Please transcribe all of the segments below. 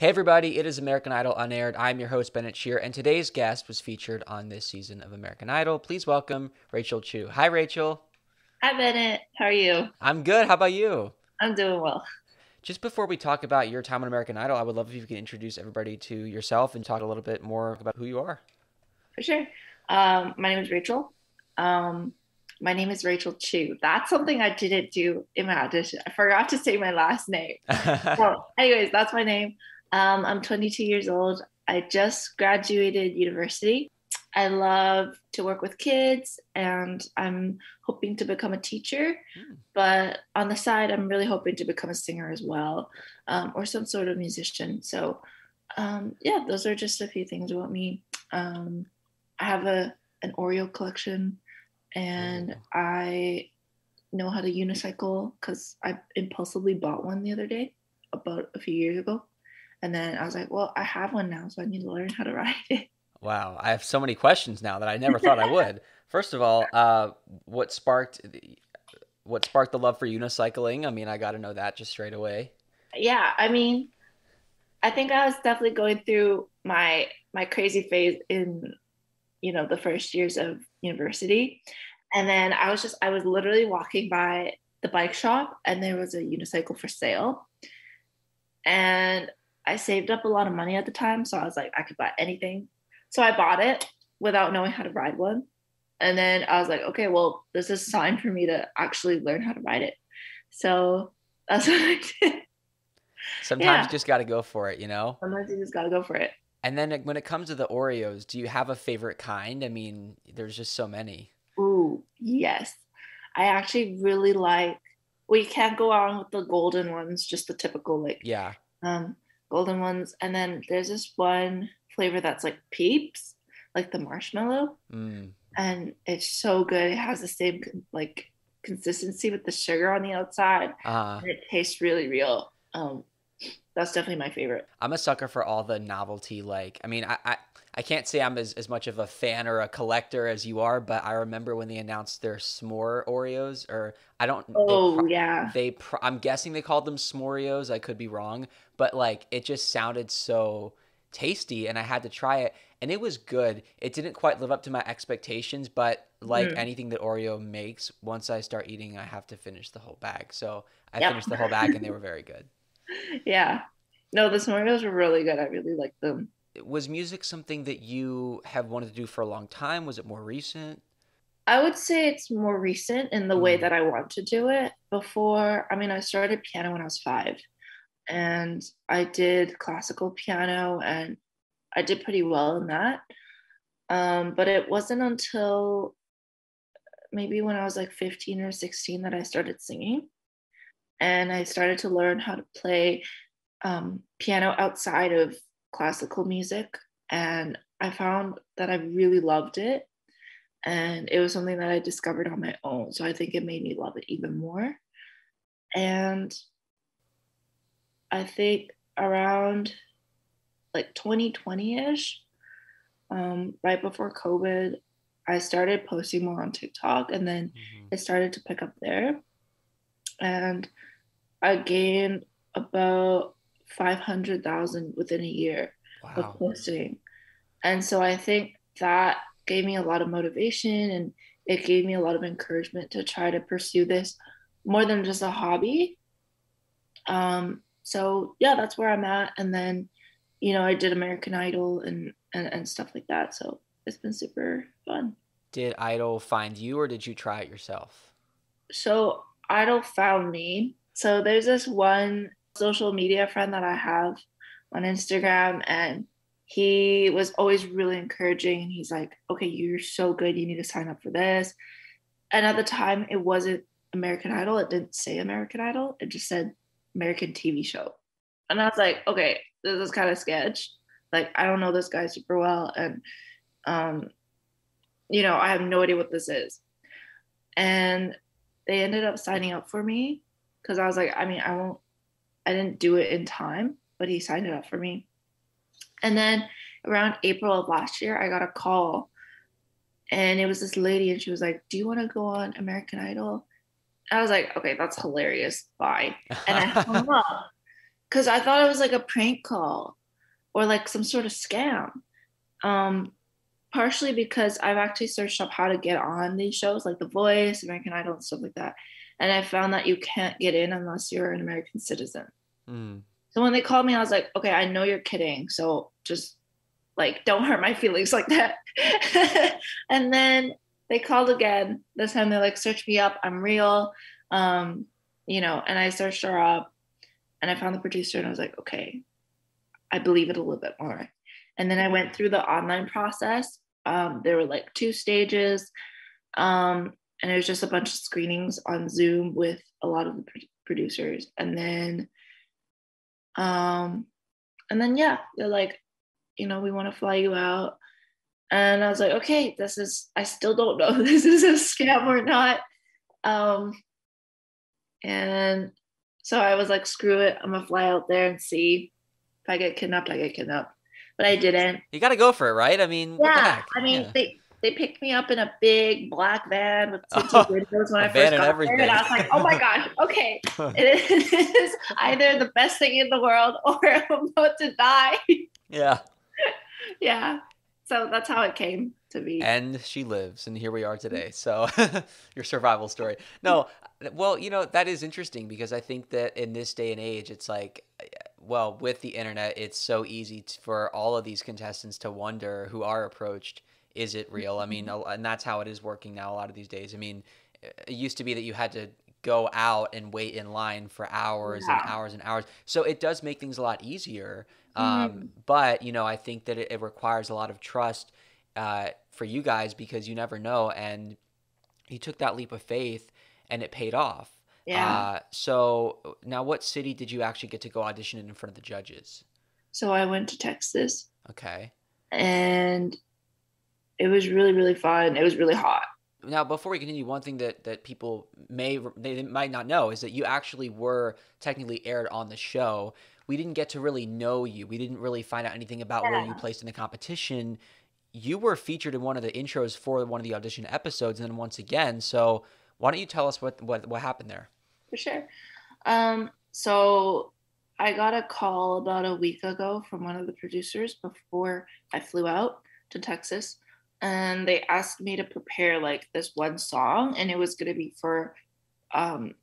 Hey everybody, it is American Idol Unaired. I'm your host, Bennett Shear, and today's guest was featured on this season of American Idol. Please welcome Rachel Chiu. Hi, Rachel. Hi Bennett, how are you? I'm good. How about you? I'm doing well, Just before we talk about your time on American Idol, I would love if you could introduce everybody to yourself and talk a little bit more about who you are. for sure. My name is Rachel. Um, my name is Rachel Chiu. That's something I didn't do in my audition. I forgot to say my last name. Well, anyways, that's my name. I'm 22 years old. I just graduated university. I love to work with kids, and I'm hoping to become a teacher. But on the side, I'm really hoping to become a singer as well, or some sort of musician. So, yeah, those are just a few things about me. I have an Oreo collection, and Ooh. I know how to unicycle because I impulsively bought one the other day, about a few years ago. And then I was like, well, I have one now, so I need to learn how to ride it. Wow, I have so many questions now that I never thought I would. First of all, what sparked the love for unicycling? I mean, I got to know that just straight away. Yeah, I mean, I think I was definitely going through my crazy phase in, the first years of university. And then I was literally walking by the bike shop and there was a unicycle for sale. And I saved up a lot of money at the time, so I was like, I could buy anything. So I bought it without knowing how to ride one. And then I was like, okay, well, this is a sign for me to actually learn how to ride it. So that's what I did. Sometimes you Yeah, just got to go for it, you know? sometimes you just gotta go for it. And then when it comes to the Oreos, do you have a favorite kind? I mean, there's just so many. Ooh, yes. I actually really like, well, you can't go on with the golden ones, just the typical Yeah. um golden ones. And then there's this one flavor that's like peeps, like the marshmallow. Mm. And it's so good. It has the same consistency with the sugar on the outside, Uh, and it tastes really real. That's definitely my favorite. I'm a sucker for all the novelty. Like, I mean, I can't say I'm as much of a fan or a collector as you are, but I remember when they announced their s'more Oreos, or I don't, Oh yeah. I'm guessing they called them s'moreos. I could be wrong, but like, it just sounded so tasty and I had to try it and it was good. It didn't quite live up to my expectations, but like Mhm. anything that Oreo makes, once I start eating, I have to finish the whole bag. So I Yep. finished the whole bag and they were very good. Yeah. No, the s'moreos were really good. I really liked them. Was music something that you have wanted to do for a long time? Was it more recent? I would say it's more recent in the way Mm, that I want to do it. Before, I mean, I started piano when I was 5, and I did classical piano, and I did pretty well in that. But it wasn't until maybe when I was like 15 or 16 that I started singing. And I started to learn how to play piano outside of classical music. And I found that I really loved it. And it was something that I discovered on my own. So I think it made me love it even more. And I think around like 2020 ish, right before COVID, I started posting more on TikTok and then hmm. it started to pick up there. And I gained about 500,000 within a year of Wow. posting. And so I think that gave me a lot of motivation and it gave me a lot of encouragement to try to pursue this more than just a hobby. So yeah, that's where I'm at. And then, I did American Idol and stuff like that. So it's been super fun. Did Idol find you or did you try it yourself? So Idol found me. So there's this one social media friend that I have on Instagram, and he was always really encouraging. And he's like, okay, you're so good. You need to sign up for this. And at the time, it wasn't American Idol. It didn't say American Idol. It just said American TV show. And I was like, okay, this is kind of sketch. Like, I don't know this guy super well. And, um, I have no idea what this is. And they ended up signing up for me because I was like, I mean, I didn't do it in time, but he signed it up for me. And then around April of last year, I got a call and it was this lady and she was like, do you want to go on American Idol? I was like, okay, that's hilarious. Bye. And I hung up. because I thought it was like a prank call or like some sort of scam. Um, Partially because I've actually searched up how to get on these shows like The Voice, American Idol, and stuff like that. And I found that you can't get in unless you're an American citizen. Mm. So when they called me, I was like, okay, I know you're kidding. So just like, don't hurt my feelings like that. And then they called again. This time they like searched me up. I'm real. And I searched her up and I found the producer and I was like, okay, I believe it a little bit more. And then I went through the online process. There were like 2 stages. And it was just a bunch of screenings on Zoom with a lot of the producers. Um, yeah, they're like, we want to fly you out. And I was like, okay, I still don't know if this is a scam or not. Um, and so I was like, screw it. I'm going to fly out there and see if I get kidnapped, I get kidnapped. But I didn't. You got to go for it, right? I mean, what the Yeah. heck? I mean, Yeah. they picked me up in a big black van with tinted windows when A I van first and got there. And everything. I was like, oh my gosh, okay. It is either the best thing in the world or I'm about to die. Yeah. Yeah. So that's how it came to be. And she lives, and here we are today. So, your survival story. No, well, that is interesting because I think that in this day and age, it's like, well, with the internet, it's so easy for all of these contestants to wonder who are approached, is it real? I mean, and that's how it is working now a lot of these days. I mean, it used to be that you had to go out and wait in line for hours and Yeah. hours and hours. So it does make things a lot easier. Mhm. But, I think that it requires a lot of trust for you guys because you never know. And you took that leap of faith and it paid off. Yeah. So now what city did you actually get to go audition in front of the judges? So I went to Texas Okay. and it was really, really fun. It was really hot. Now, before we continue, one thing that people they might not know is that you actually were technically aired on the show. We didn't get to really know you. We didn't really find out anything about where you Yeah, placed in the competition. You were featured in one of the intros for one of the audition episodes, and then once again. So why don't you tell us what happened there? for sure. So I got a call about a week ago from one of the producers before I flew out to Texas. And they asked me to prepare like this one song, and it was gonna be for um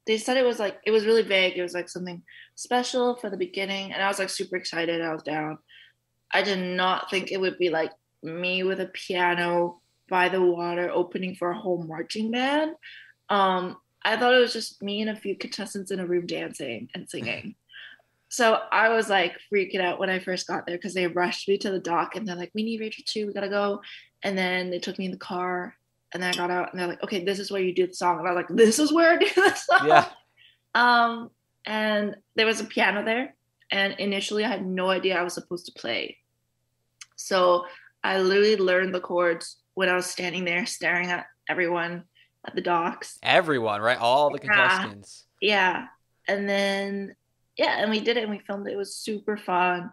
they said it was really vague. It was like something special for the beginning, and I was like super excited. I was down. I did not think it would be like me with a piano by the water opening for a whole marching band. I thought it was just me and a few contestants in a room dancing and singing. So I was like freaking out when I first got there because they rushed me to the dock and they're like, "We need Rachel Chiu, we gotta go." And then they took me in the car and then I got out and they're like, "Okay, this is where you do the song." And I was like, "This is where I do the song." Yeah. And there was a piano there. And initially I had no idea I was supposed to play. So I literally learned the chords when I was standing there staring at everyone at the docks. Everyone, right? All the Yeah. contestants. Yeah. And then, yeah, and we did it and we filmed it. It was super fun.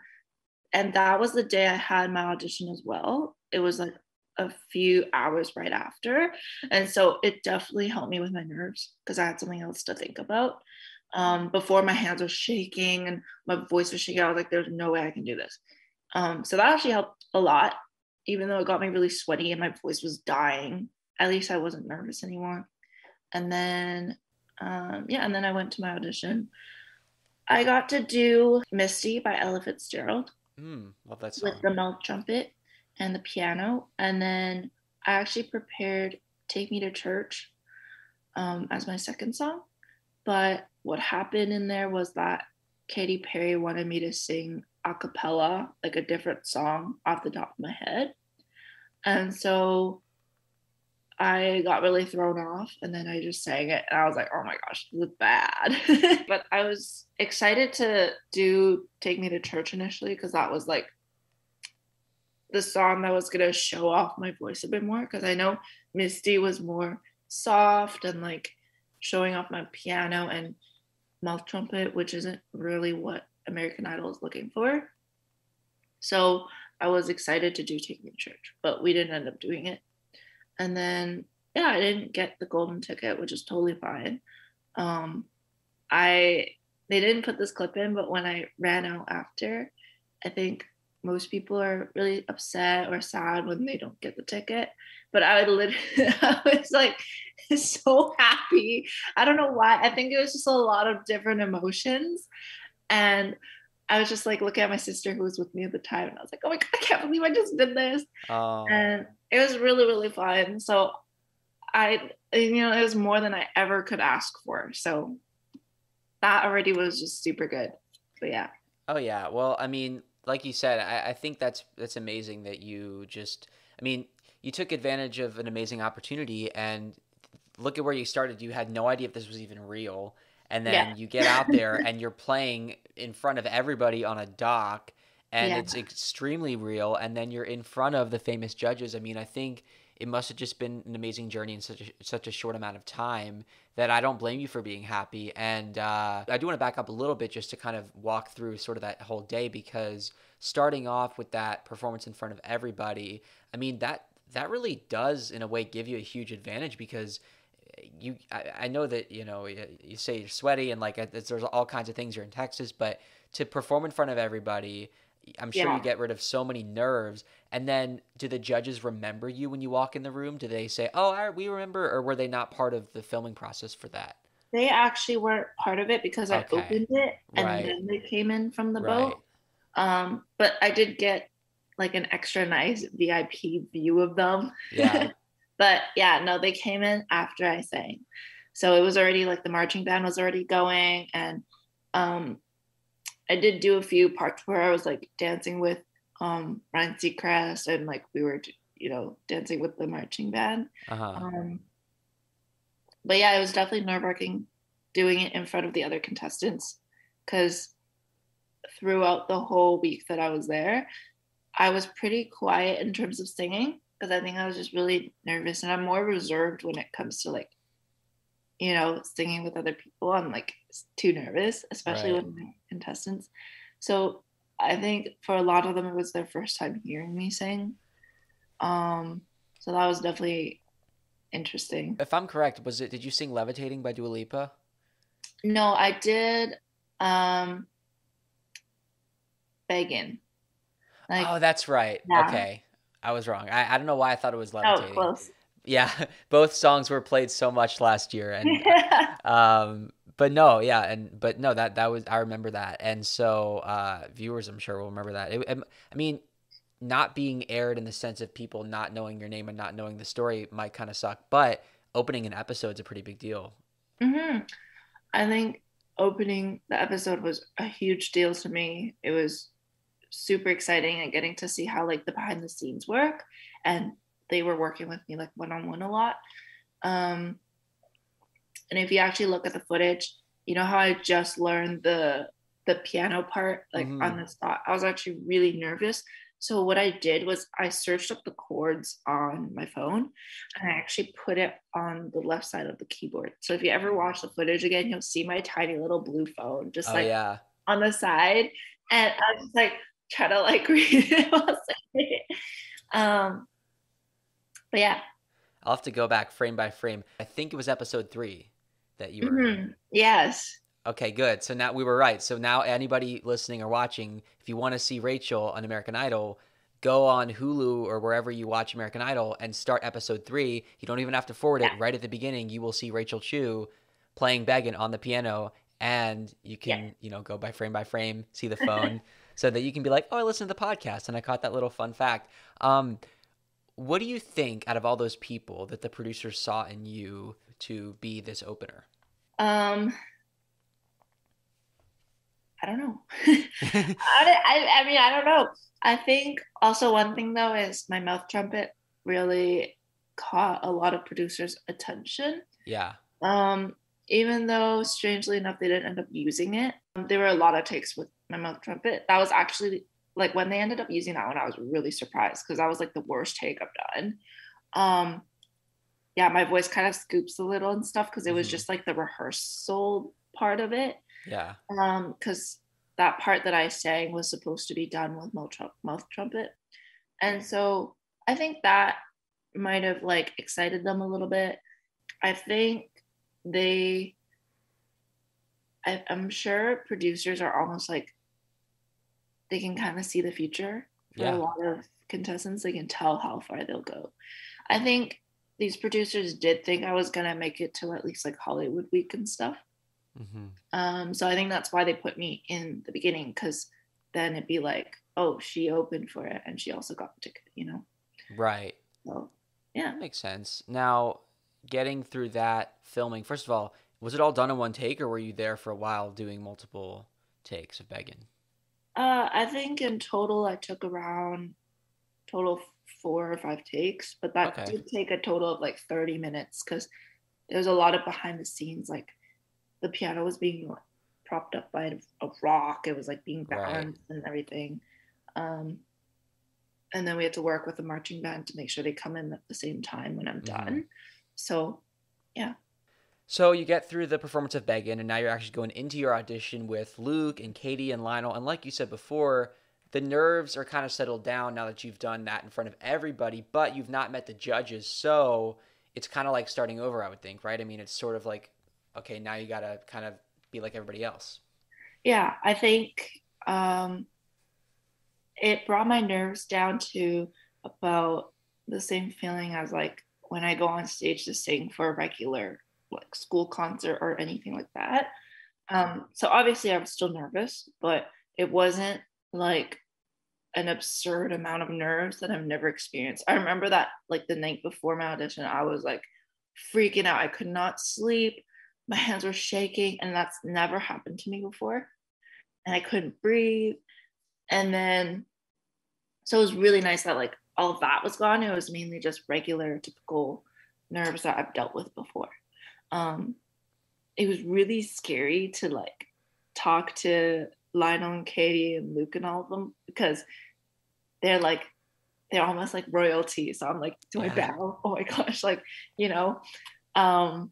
And that was the day I had my audition as well. It was like a few hours right after. And so it definitely helped me with my nerves because I had something else to think about. Before my hands were shaking and my voice was shaking, I was like, there's no way I can do this. So that actually helped a lot, even though it got me really sweaty and my voice was dying. At least I wasn't nervous anymore. And then, and then I went to my audition. I got to do Misty by Ella Fitzgerald Love that with song. the mouth trumpet and the piano. And then I actually prepared Take Me to Church as my second song. But what happened in there was that Katy Perry wanted me to sing a cappella, like a different song off the top of my head. And so I got really thrown off and then I just sang it and I was like, oh my gosh, this is bad. But I was excited to do Take Me to Church initially because that was like the song that was gonna show off my voice a bit more because I know Misty was more soft and like showing off my piano and mouth trumpet, which isn't really what American Idol is looking for. So I was excited to do Take Me to Church, but we didn't end up doing it. And then I didn't get the golden ticket, which is totally fine. I they didn't put this clip in, but when I ran out after, I think most people are really upset or sad when they don't get the ticket. But I would literally, I was like so happy. I don't know why. I think it was just a lot of different emotions. And I was just like looking at my sister who was with me at the time, and I was like, oh my God, I can't believe I just did this. Oh, And it was really, really fun. So it was more than I ever could ask for. So that already was just super good. But yeah. oh yeah. Well, I mean, like you said, I think that's amazing that you just, I mean, you took advantage of an amazing opportunity and look at where you started. You had no idea if this was even real. And Yeah. then you get out there and you're playing in front of everybody on a dock and Yeah. it's extremely real. And then you're in front of the famous judges. I mean, I think it must have just been an amazing journey in such a short amount of time that I don't blame you for being happy. And I do want to back up a little bit just to kind of walk through sort of that whole day because starting off with that performance in front of everybody, I mean, that really does in a way give you a huge advantage because I know that you say you're sweaty and like there's all kinds of things, you're in Texas, but to perform in front of everybody, I'm sure you Yeah. get rid of so many nerves. And then do the judges remember you when you walk in the room? Do they say, oh, we remember, or were they not part of the filming process for that? They actually weren't part of it because I Okay. opened it and Right. then they came in from the Right. boat. But I did get like an extra nice VIP view of them. Yeah. But yeah, no, they came in after I sang. So it was already like the marching band was already going. And um, I did do a few parts where I was like dancing with Ryan Seacrest and like we were, dancing with the marching band. Uh-huh. Um, but yeah, it was definitely nerve wracking doing it in front of the other contestants because throughout the whole week that I was there, I was pretty quiet in terms of singing because I think I was just really nervous and I'm more reserved when it comes to like, singing with other people. I'm like too nervous, especially Right. with my contestants. So I think for a lot of them, it was their first time hearing me sing. Um, so that was definitely interesting. If I'm correct, did you sing Levitating by Dua Lipa? No, I did um begging. Like, Oh, that's right. yeah. Okay. I was wrong. I don't know why I thought it was Oh, Levitating. close. Yeah, both songs were played so much last year, and Yeah. but no, yeah, but no, that was I remember that, and so viewers, I'm sure will remember that. I mean, not being aired in the sense of people not knowing your name and not knowing the story might kind of suck, but opening an episode's a pretty big deal. Hmm. I think opening the episode was a huge deal to me. It was super exciting and getting to see how like the behind the scenes work, and they were working with me like one on one a lot. Um, and if you actually look at the footage, you know how I just learned the piano part like Hmm. on the spot. I was actually really nervous. So what I did was I searched up the chords on my phone and I actually put it on the left side of the keyboard. So if you ever watch the footage again, you'll see my tiny little blue phone just Oh like yeah, on the side. And I was just like trying to like read it while saying it. Um, but yeah. I'll have to go back frame by frame. I think it was episode 3 that you were in. Mhm. Yes. Okay, good. So now we were right. So now anybody listening or watching, if you want to see Rachel on American Idol, go on Hulu or wherever you watch American Idol and start episode 3. You don't even have to forward Yeah. it. Right at the beginning, you will see Rachel Chiu playing Beggin on the piano, and you Yeah. can, go by frame, see the phone, so that you can be like, oh, I listened to the podcast and I caught that little fun fact. What do you think out of all those people that the producers saw in you to be this opener? Um, I don't know. I mean, I don't know. I think also one thing though is my mouth trumpet really caught a lot of producers' attention. Yeah. Um, Even though strangely enough they didn't end up using it, there were a lot of takes with my mouth trumpet. That was actually like when they ended up using that one, I was really surprised because that was like the worst take I've done. Um, yeah, my voice kind of scoops a little and stuff because it was Hmm. just like the rehearsal part of it. Yeah. Because that part that I sang was supposed to be done with mouth trumpet. And so I think that might have like excited them a little bit. I think they, I'm sure producers are almost like they can kind of see the future for a Yeah. lot of contestants. They can tell how far they'll go. I think these producers did think I was gonna make it to at least like Hollywood Week and stuff. Hmm. So I think that's why they put me in the beginning, because then it'd be like, oh, she opened for it and she also got the ticket, you know? Right. So yeah. That makes sense. Now, getting through that filming, first of all, was it all done in one take, or were you there for a while doing multiple takes of begging? I think in total I took around total 4 or 5 takes, but that Okay. did take a total of like 30 minutes because there was a lot of behind the scenes. Like the piano was being like, propped up by a rock. It was like being Right. balanced and everything. Um, and then we had to work with the marching band to make sure they come in at the same time when I'm Hmm. done. So yeah. So you get through the performance of Beggin, and now you're actually going into your audition with Luke and Katie and Lionel. And like you said before, the nerves are kind of settled down now that you've done that in front of everybody, but you've not met the judges. So it's kind of like starting over, I would think, right? I mean, it's sort of like, okay, now you got to kind of be like everybody else. Yeah, I think um, it brought my nerves down to about the same feeling as like when I go on stage to sing for a regular like school concert or anything like that. So obviously I was still nervous, but it wasn't like an absurd amount of nerves that I've never experienced. I remember that like the night before my audition, I was like freaking out. I could not sleep. My hands were shaking, and that's never happened to me before. And I couldn't breathe. And then, so it was really nice that like all of that was gone. It was mainly just regular, typical nerves that I've dealt with before. Um, it was really scary to like talk to Lionel and Katie and Luke and all of them because they're like they're almost like royalty. So I'm like, do I Yeah. bow? Oh my gosh, like, you know. Um,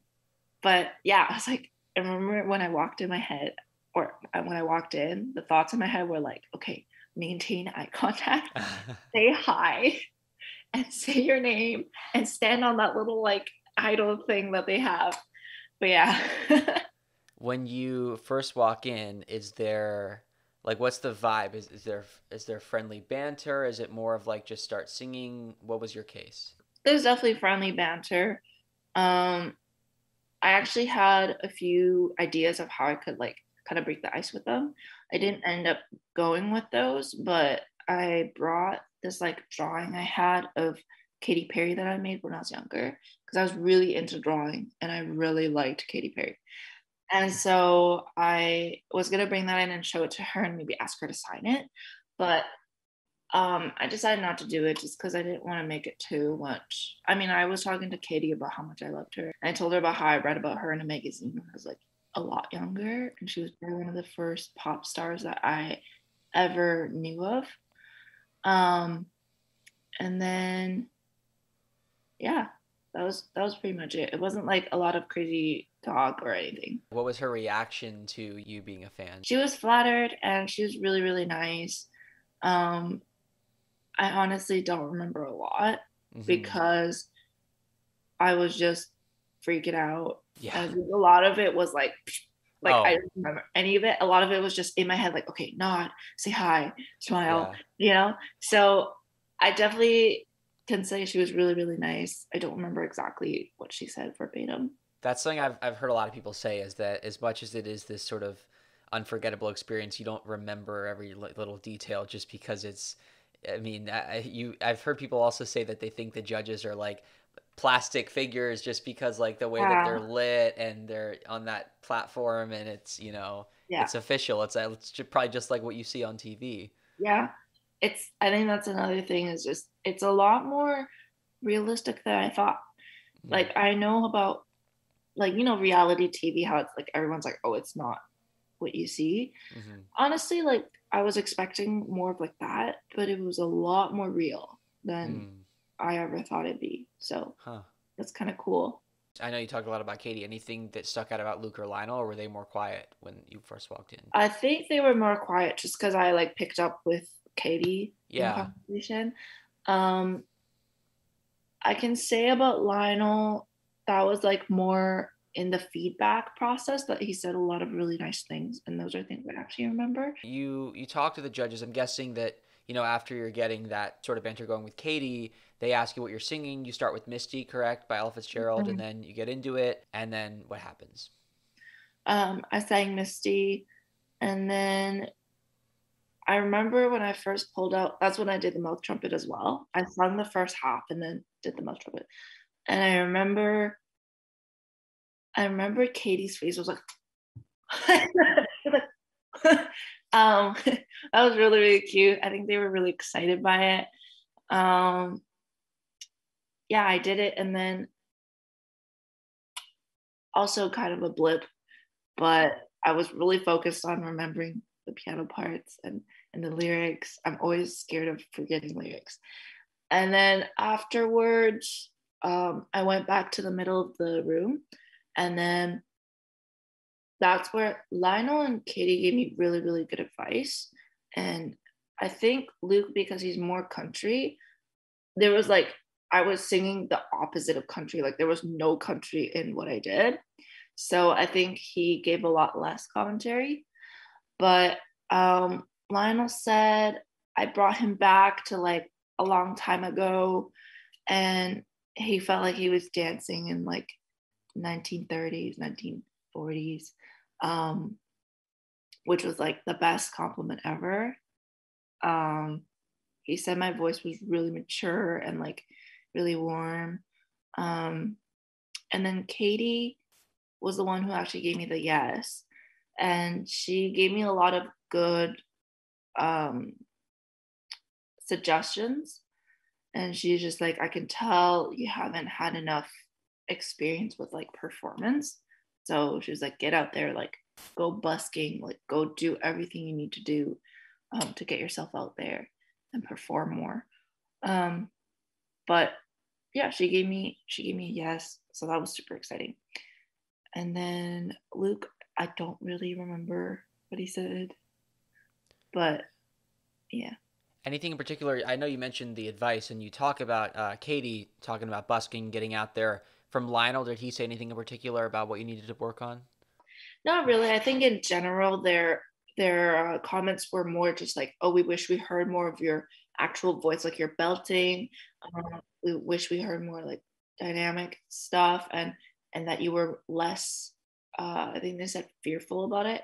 but yeah, I was like, I remember when I walked in my head, or when I walked in, the thoughts in my head were like, okay, maintain eye contact, say hi, and say your name, and stand on that little like idol thing that they have. But yeah. When you first walk in, is there like what's the vibe? Is there friendly banter? Is it more of like just start singing? What was your case? There's definitely friendly banter. Um, I actually had a few ideas of how I could like kind of break the ice with them. I didn't end up going with those, but I brought this like drawing I had of Katy Perry that I made when I was younger because I was really into drawing and I really liked Katy Perry. And so I was gonna bring that in and show it to her and maybe ask her to sign it. But I decided not to do it just because I didn't want to make it too much. I mean, I was talking to Katie about how much I loved her. And I told her about how I read about her in a magazine when I was like a lot younger. And she was probably one of the first pop stars that I ever knew of. Um, and then yeah, that was pretty much it. It wasn't like a lot of crazy talk or anything. What was her reaction to you being a fan? She was flattered and she was really, really nice. Um, I honestly don't remember a lot Hmm. because I was just freaking out. Yeah. And a lot of it was like I Oh, don't remember any of it. A lot of it was just in my head, like, okay, nod, say hi, smile, yeah. you know? So I definitely can say she was really, really nice. I don't remember exactly what she said verbatim. That's something I've heard a lot of people say is that as much as it is this sort of unforgettable experience, you don't remember every little detail just because it's. I mean, I've heard people also say that they think the judges are like plastic figures just because like the way that they're Yeah, lit and they're on that platform and it's yeah, it's official. Probably just like what you see on TV. yeah. I think that's another thing is just, it's a lot more realistic than I thought. Mm. Like, I know about like reality TV, how it's like everyone's like, oh, it's not what you see. Hmm. Honestly, like I was expecting more of like that, but it was a lot more real than Mm. I ever thought it'd be. So Huh. that's kind of cool. I know you talked a lot about Katie. Anything that stuck out about Luke or Lionel, or were they more quiet when you first walked in? I think they were more quiet just because I like picked up with Katie in Yeah. conversation. Um, I can say about Lionel, that was like more. in the feedback process that he said a lot of really nice things, and those are things I actually remember. You talk to the judges. I'm guessing that, after you're getting that sort of banter going with Katie, they ask you what you're singing. You start with Misty, correct, by Ella Fitzgerald, and Mhm. then you get into it, and then what happens? I sang Misty, and then I remember when I first pulled out, that's when I did the mouth trumpet as well. I sung the first half and then did the mouth trumpet. And I remember Katie's face was like, um, that was really, really cute. I think they were really excited by it. Um, yeah, I did it. And then also kind of a blip, but I was really focused on remembering the piano parts and the lyrics. I'm always scared of forgetting lyrics. And then afterwards, I went back to the middle of the room, and then that's where Lionel and Katie gave me really, really good advice. And I think Luke, because he's more country, there was like, I was singing the opposite of country. Like there was no country in what I did. So I think he gave a lot less commentary. But Lionel said I brought him back to like a long time ago, and he felt like he was dancing in like 1930s, 1940s, um, which was like the best compliment ever. Um, he said my voice was really mature and like really warm. Um, and then Katie was the one who actually gave me the yes. And she gave me a lot of good um, suggestions. And she's just like, I can tell you haven't had enough experience with like performance. So she was like, get out there, like go busking, like go do everything you need to do to get yourself out there and perform more. Um, but yeah, she gave me a yes. So that was super exciting. And then Luke, I don't really remember what he said, but yeah. Anything in particular? I know you mentioned the advice, and you talk about Katie talking about busking, getting out there. From Lionel, did he say anything in particular about what you needed to work on? Not really. I think in general, their comments were more just like, "Oh, we wish we heard more of your actual voice, like your belting. We wish we heard more like dynamic stuff, and that you were less. I think they said fearful about it,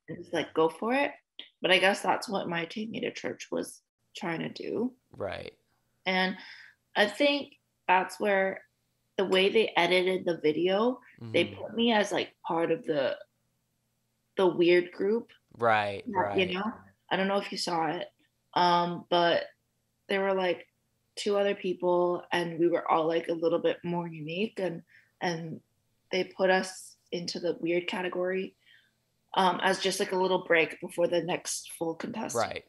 and just like go for it. But I guess that's what my Take Me to Church was trying to do, Right. and I think that's where the way they edited the video, they Mm-hmm. put me as like part of the weird group. Right. You Right. know, I don't know if you saw it, but there were like two other people, and we were all like a little bit more unique, and they put us into the weird category as just like a little break before the next full contestant. Right.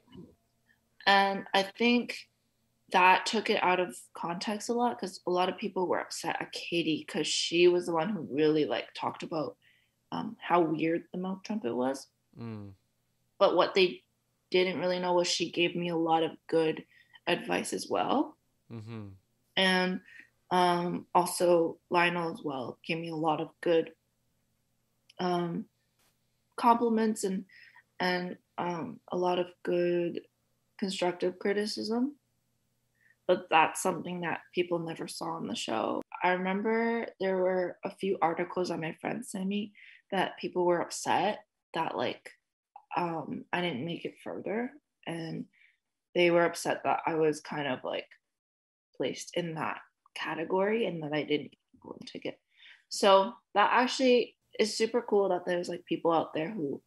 And I think that took it out of context a lot because a lot of people were upset at Katie because she was the one who really like talked about how weird the mouth trumpet was. Mm. But what they didn't really know was she gave me a lot of good advice as well. Mm-hmm. And also Lionel as well gave me a lot of good um, compliments and a lot of good constructive criticism. But that's something that people never saw on the show. I remember there were a few articles that my friends sent me that people were upset that like I didn't make it further, and they were upset that I was kind of like placed in that category and that I didn't go into it. So that actually is super cool that there's like people out there who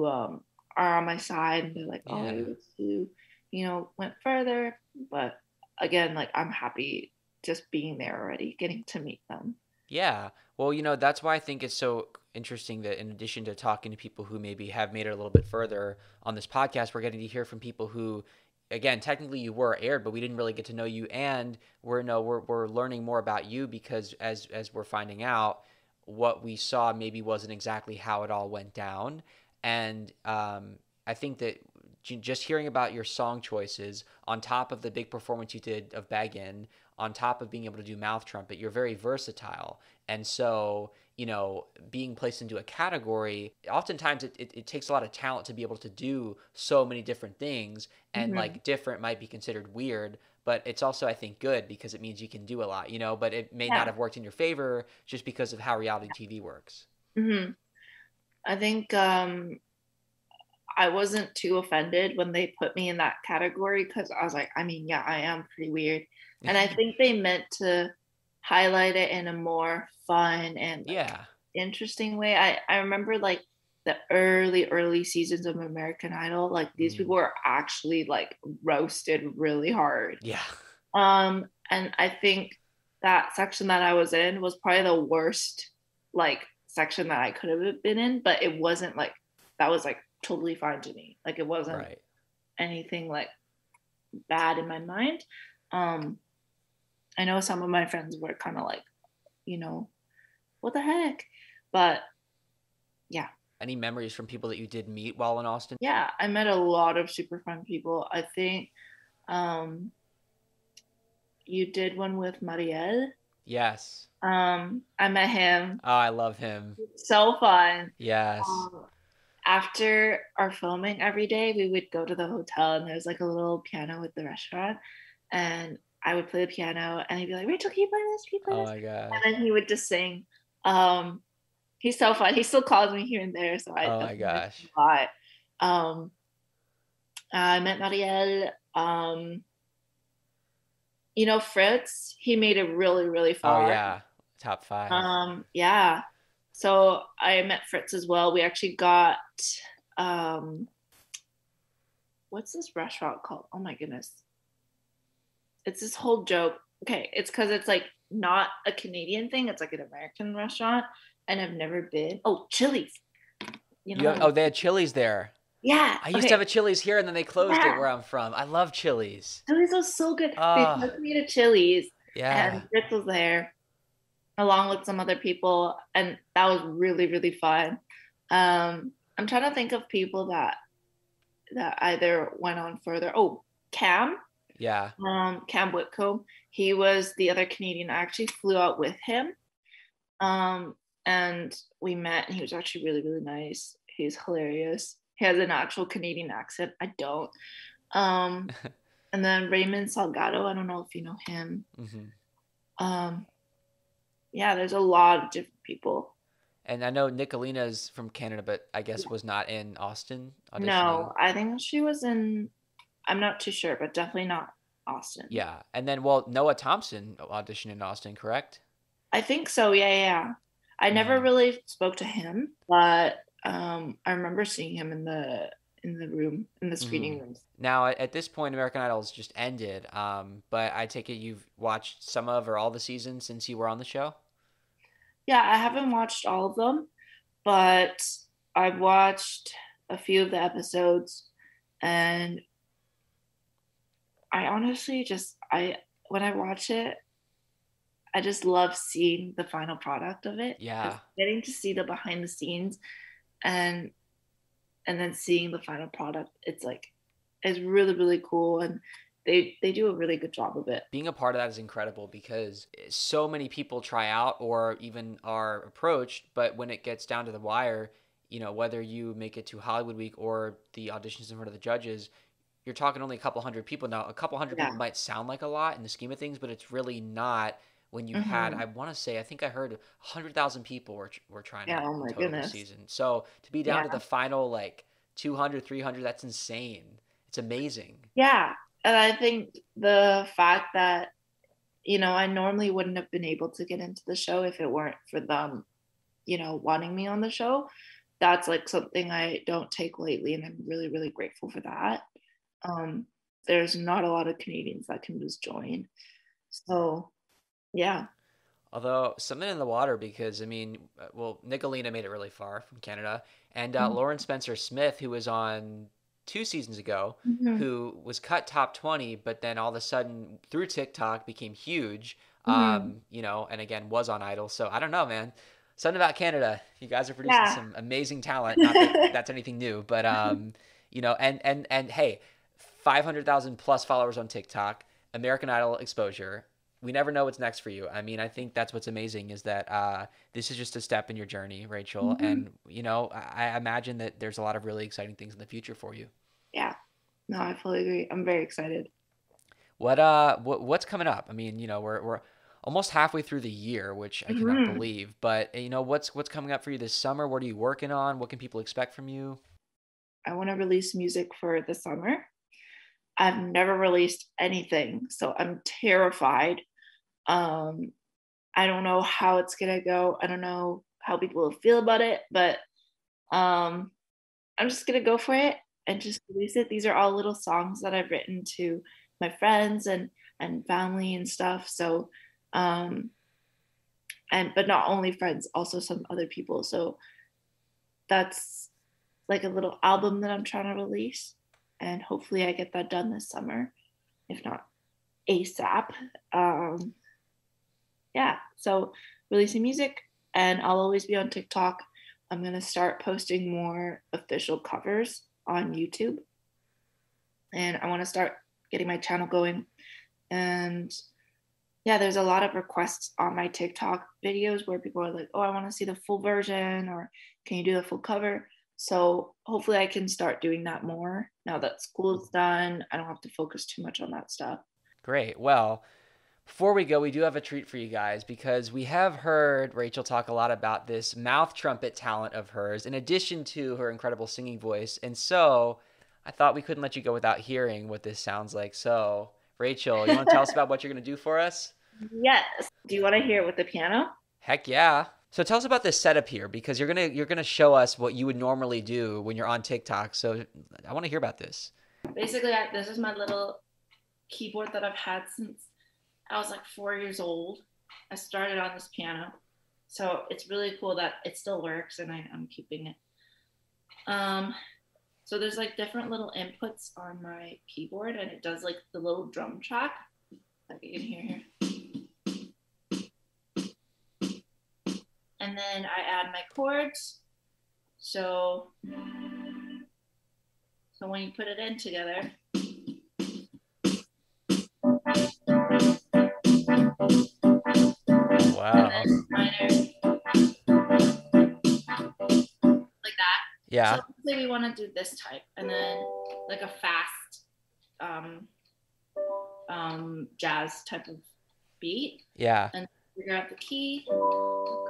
are on my side and they're like, oh, I Yeah. wish you went further. But again, like I'm happy just being there already, getting to meet them. Yeah. Well, that's why I think it's so interesting that in addition to talking to people who maybe have made it a little bit further on this podcast, we're getting to hear from people who, again, technically you were aired, but we didn't really get to know you, and we're learning more about you because as we're finding out, what we saw maybe wasn't exactly how it all went down, and I think that just hearing about your song choices on top of the big performance you did of Baggin, on top of being able to do mouth trumpet, you're very versatile. And so, being placed into a category, oftentimes it takes a lot of talent to be able to do so many different things. And Mm-hmm. like different might be considered weird, but it's also, I think, good because it means you can do a lot, but it may not Yeah. have worked in your favor just because of how reality TV works. Mm-hmm. I think I wasn't too offended when they put me in that category because I was like, I mean, yeah, I am pretty weird. And I think they meant to highlight it in a more fun and like Yeah. interesting way. I remember like the early seasons of American Idol, like these Mm. people were actually like roasted really hard. Yeah. And I think that section that I was in was probably the worst like section that I could have been in, but it wasn't like that was like totally fine to me. Like it wasn't Right. anything like bad in my mind. Um, I know some of my friends were kind of like, you know, what the heck? But yeah, Any memories from people that you did meet while in Austin? yeah, I met a lot of super fun people. I think um, you did one with Marielle. Yes. I met him. Oh, I love him. So fun. Yes. Um, After our filming every day, we would go to the hotel and there's like a little piano with the restaurant. And I would play the piano and he'd be like, Rachel, can you play this? Can you play Oh this? my gosh. And then he would just sing. Um, he's so fun. He still calls me here and there, so I Oh my definitely miss him gosh. a lot. Um, I met Marielle. Fritz, he made it really, really Oh far. yeah. Top 5. Yeah. So I met Fritz as well. We actually got um what's this restaurant called? Oh my goodness. It's this whole joke. Okay, it's because it's like not a Canadian thing, it's like an American restaurant, and I've never been. Oh, Chili's. You know Oh, what? they had Chili's there. Yeah. I used to have Okay. a Chili's here and then they closed it Yeah. where I'm from. I love Chili's. Chili's was so good. They Ah, took me to Chili's yeah. and Fritz was there along with some other people, and that was really, really fun. I'm trying to think of people that either went on further. Oh, Cam, Yeah. Cam Whitcomb. He was the other Canadian. I actually flew out with him, and we met, and he was actually really, really nice. He's hilarious. He has an actual Canadian accent. I don't. Um, and then Raymond Salgado. I don't know if you know him. Hmm. Um, yeah, there's a lot of different people. And I know Nicolina's from Canada, but I guess was not in Austin auditioning. No, I think she was in, I'm not too sure, but definitely not Austin. Yeah. And then, well, Noah Thompson auditioned in Austin, correct? I think so. Yeah, yeah, yeah. I never Hmm. really spoke to him, but I remember seeing him in the room in the Hmm. screening rooms. Now, at this point, American Idol's just ended. But I take it you've watched some of or all the seasons since you were on the show? Yeah, I haven't watched all of them, but I've watched a few of the episodes, and I honestly just I when I watch it, I just love seeing the final product of it. Just Yeah. getting to see the behind the scenes and then seeing the final product, it's really, really cool, and they do a really good job of it. Being a part of that is incredible because so many people try out or even are approached, but when it gets down to the wire, whether you make it to Hollywood Week or the auditions in front of the judges, you're talking only a couple hundred people. Now, a couple hundred Yeah. people might sound like a lot in the scheme of things, but it's really not when you've had, Hmm. I want to say, I think I heard 100,000 people were trying Yeah. out Oh in my total this goodness. season. So to be down Yeah. to the final like 200, 300, that's insane. It's amazing. Yeah. And I think the fact that, I normally wouldn't have been able to get into the show if it weren't for them, wanting me on the show. That's like something I don't take lightly, and I'm really, really grateful for that. Um, there's not a lot of Canadians that can just join. So, yeah. Although something in the water because I mean, well, Nicolina made it really far from Canada, and Mhm. Lauren Spencer Smith, who was on 2 seasons ago, Mhm. who was cut top 20, but then all of a sudden through TikTok became huge, Mhm. and again was on Idol. So I don't know, man. Something about Canada. You guys are producing Yeah. some amazing talent. Not that that's anything new, but And hey, 500,000 plus followers on TikTok, American Idol exposure. We never know what's next for you. I mean, I think that's what's amazing is that this is just a step in your journey, Rachel. Mhm. And I imagine that there's a lot of really exciting things in the future for you. Yeah. No, I fully agree. I'm very excited. What's coming up? I mean, we're almost halfway through the year, which I cannot Hmm. believe. But what's coming up for you this summer? What are you working on? What can people expect from you? I want to release music for the summer. I've never released anything, so I'm terrified. Um, I don't know how it's gonna go. I don't know how people will feel about it, but um, I'm just gonna go for it and just release it. These are all little songs that I've written to my friends and family and stuff. So, um, and but not only friends, also some other people. So that's like a little album that I'm trying to release, and hopefully I get that done this summer, if not ASAP. Um, yeah, so releasing music, and I'll always be on TikTok. I'm gonna start posting more official covers on YouTube, and I want to start getting my channel going. And yeah, there's a lot of requests on my TikTok videos where people are like, "Oh, I want to see the full version," or "Can you do the full cover?" So hopefully, I can start doing that more now that school's done. I don't have to focus too much on that stuff. Great. Well, before we go, we do have a treat for you guys because we have heard Rachel talk a lot about this mouth trumpet talent of hers, in addition to her incredible singing voice. And so I thought we couldn't let you go without hearing what this sounds like. So, Rachel, you want to tell us about what you're going to do for us? Yes. Do you want to hear it with the piano? Heck yeah. So tell us about this setup here because you're gonna show us what you would normally do when you're on TikTok. So I want to hear about this. Basically, this is my little keyboard that I've had since I was like 4 years old. I started on this piano. So it's really cool that it still works and I'm keeping it. Um, so there's like different little inputs on my keyboard and it does like the little drum track, like you can hear here. And then I add my chords. So when you put it in together, and Wow. then minor, like that. So Yeah. let's say we want to do this type, and then like a fast um, jazz type of beat, Yeah. and figure out the key. I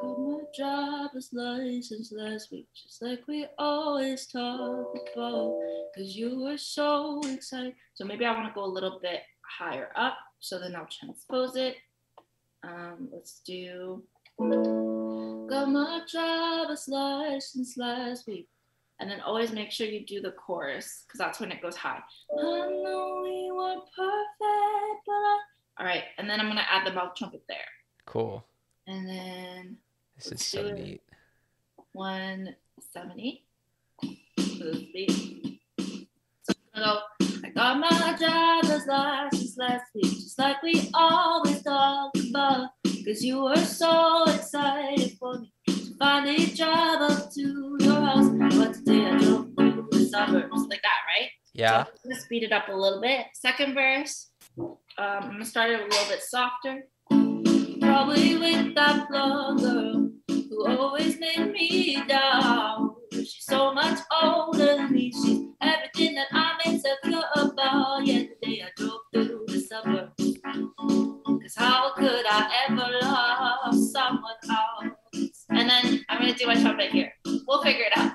got my driver's license last week, just like we always talk about, because you were so excited. So maybe I want to go a little bit higher up, so then I'll transpose it. Let's do got my driver's license last week. And then always make sure you do the chorus because that's when it goes high. I know we weren't perfect, but all right. And then I'm gonna add the mouth trumpet there. Cool. And then This is so neat. 170 for the beat. So I'm gonna go. I got my driver's license last week, just like we always talk about. Cause you were so excited for me to finally drive up to your house. But today I drove through the suburbs. Like that, right? Yeah. So I'm gonna speed it up a little bit. Second verse, I'm gonna start it a little bit softer. Probably with that blonde girl who always made me down. She's so much older than me. She's everything that I'm insecure about. Yeah, today I drove through the suburbs. Cause how could I ever love someone else? And then I'm gonna do my trumpet here. We'll figure it out.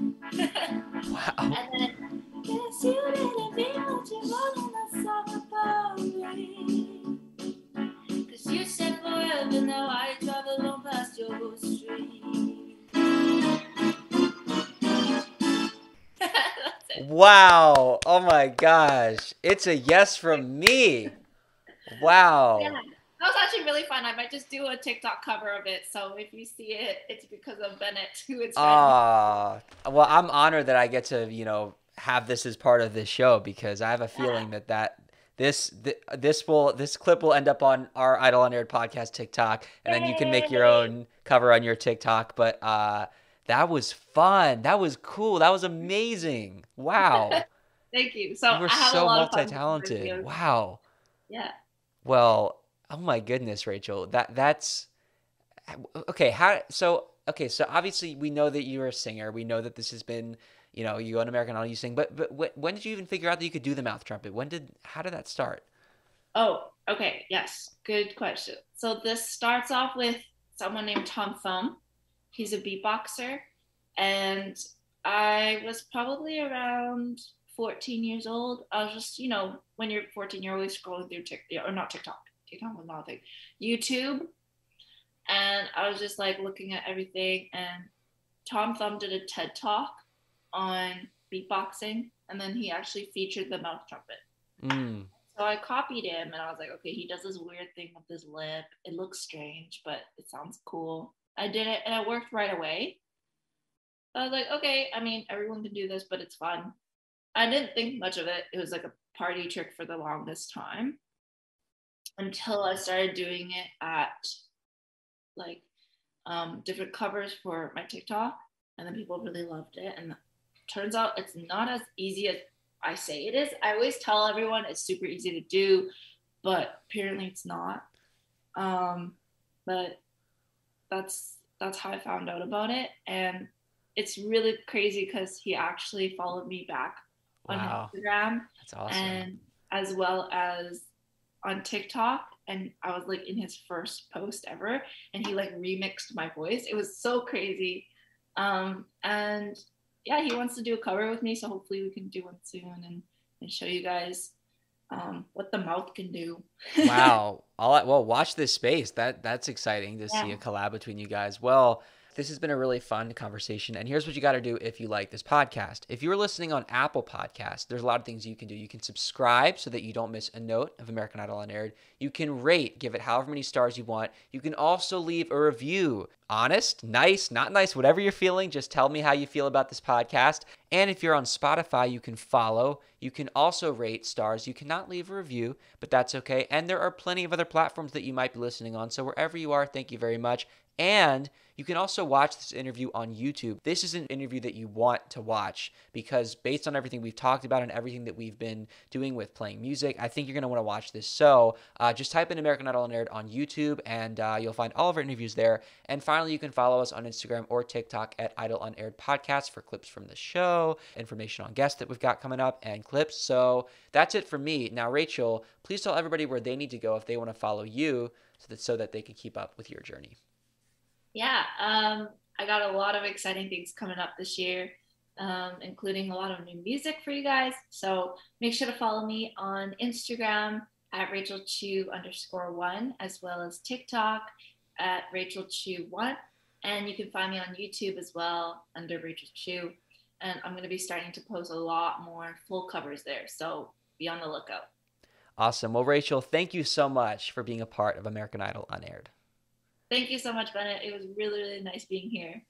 Wow. And then, guess you didn't feel what you wanted to talk about me. Cause you said forever, now I travel on past your street. That's it. Wow. Oh my gosh. It's a yes from me. Yeah. Wow. That was actually really fun. I might just do a TikTok cover of it. So if you see it, it's because of Bennett, who it's been. Well, I'm honored that I get to, have this as part of this show because I have a Yeah. feeling that this clip will end up on our Idol Unaired podcast TikTok, and then you can make your Yay! own cover on your TikTok. But that was fun. That was cool. That was amazing. Wow. Thank you. So You were I have a so lot of fun with my multi-talented. videos. Wow. Yeah. Well, oh my goodness, Rachel. That's okay. So obviously we know that you're a singer. We know that this has been, you go on American Idol, you sing. But when did you even figure out that you could do the mouth trumpet? How did that start? Oh, okay. Yes. Good question. So this starts off with someone named Tom Thumb. He's a beatboxer. And I was probably around 14 years old. I was just, when you're 14, you're always scrolling through TikTok, or not TikTok. TikTok was not a thing. YouTube. And I was just like looking at everything. And Tom Thumb did a TED talk on beatboxing. And then he actually featured the mouth trumpet. Mm. So I copied him and I was like, okay, he does this weird thing with his lip. It looks strange, but it sounds cool. I did it and it worked right away. I was like, okay, I mean, everyone can do this, but it's fun. I didn't think much of it. It was like a party trick for the longest time until I started doing it at like different covers for my TikTok. And then people really loved it. And turns out it's not as easy as I say it is. I always tell everyone it's super easy to do, but apparently it's not. But that's how I found out about it, and it's really crazy because he actually followed me back on Wow. Instagram That's awesome. and as well as on TikTok, and I was like in his first post ever, and he like remixed my voice. It was so crazy, and yeah, he wants to do a cover with me, so hopefully we can do one soon and show you guys what the mouth can do. Wow. Well, watch this space. That's exciting to see Yeah. a collab between you guys. Well, this has been a really fun conversation. And here's what you got to do if you like this podcast. If you're listening on Apple Podcasts, there's a lot of things you can do. You can subscribe so that you don't miss a note of American Idol Unaired. You can rate, give it however many stars you want. You can also leave a review. Honest, nice, not nice, whatever you're feeling, just tell me how you feel about this podcast. And if you're on Spotify, you can follow. You can also rate stars. You cannot leave a review, but that's okay. And there are plenty of other platforms that you might be listening on. So wherever you are, thank you very much. And you can also watch this interview on YouTube. This is an interview that you want to watch because based on everything we've talked about and everything that we've been doing with playing music, I think you're going to want to watch this. So just type in American Idol Unaired on YouTube and you'll find all of our interviews there. And finally, you can follow us on Instagram or TikTok at Idol Unaired Podcast for clips from the show, information on guests that we've got coming up, and clips. So that's it for me. Now, Rachel, please tell everybody where they need to go if they want to follow you so that they can keep up with your journey. Yeah, I got a lot of exciting things coming up this year, including a lot of new music for you guys. So make sure to follow me on Instagram at RachelChiu_1, as well as TikTok at RachelChiu1. And you can find me on YouTube as well under Rachel Chiu. And I'm going to be starting to post a lot more full covers there. So be on the lookout. Awesome. Well, Rachel, thank you so much for being a part of American Idol Unaired. Thank you so much, Bennett. It was really, really nice being here.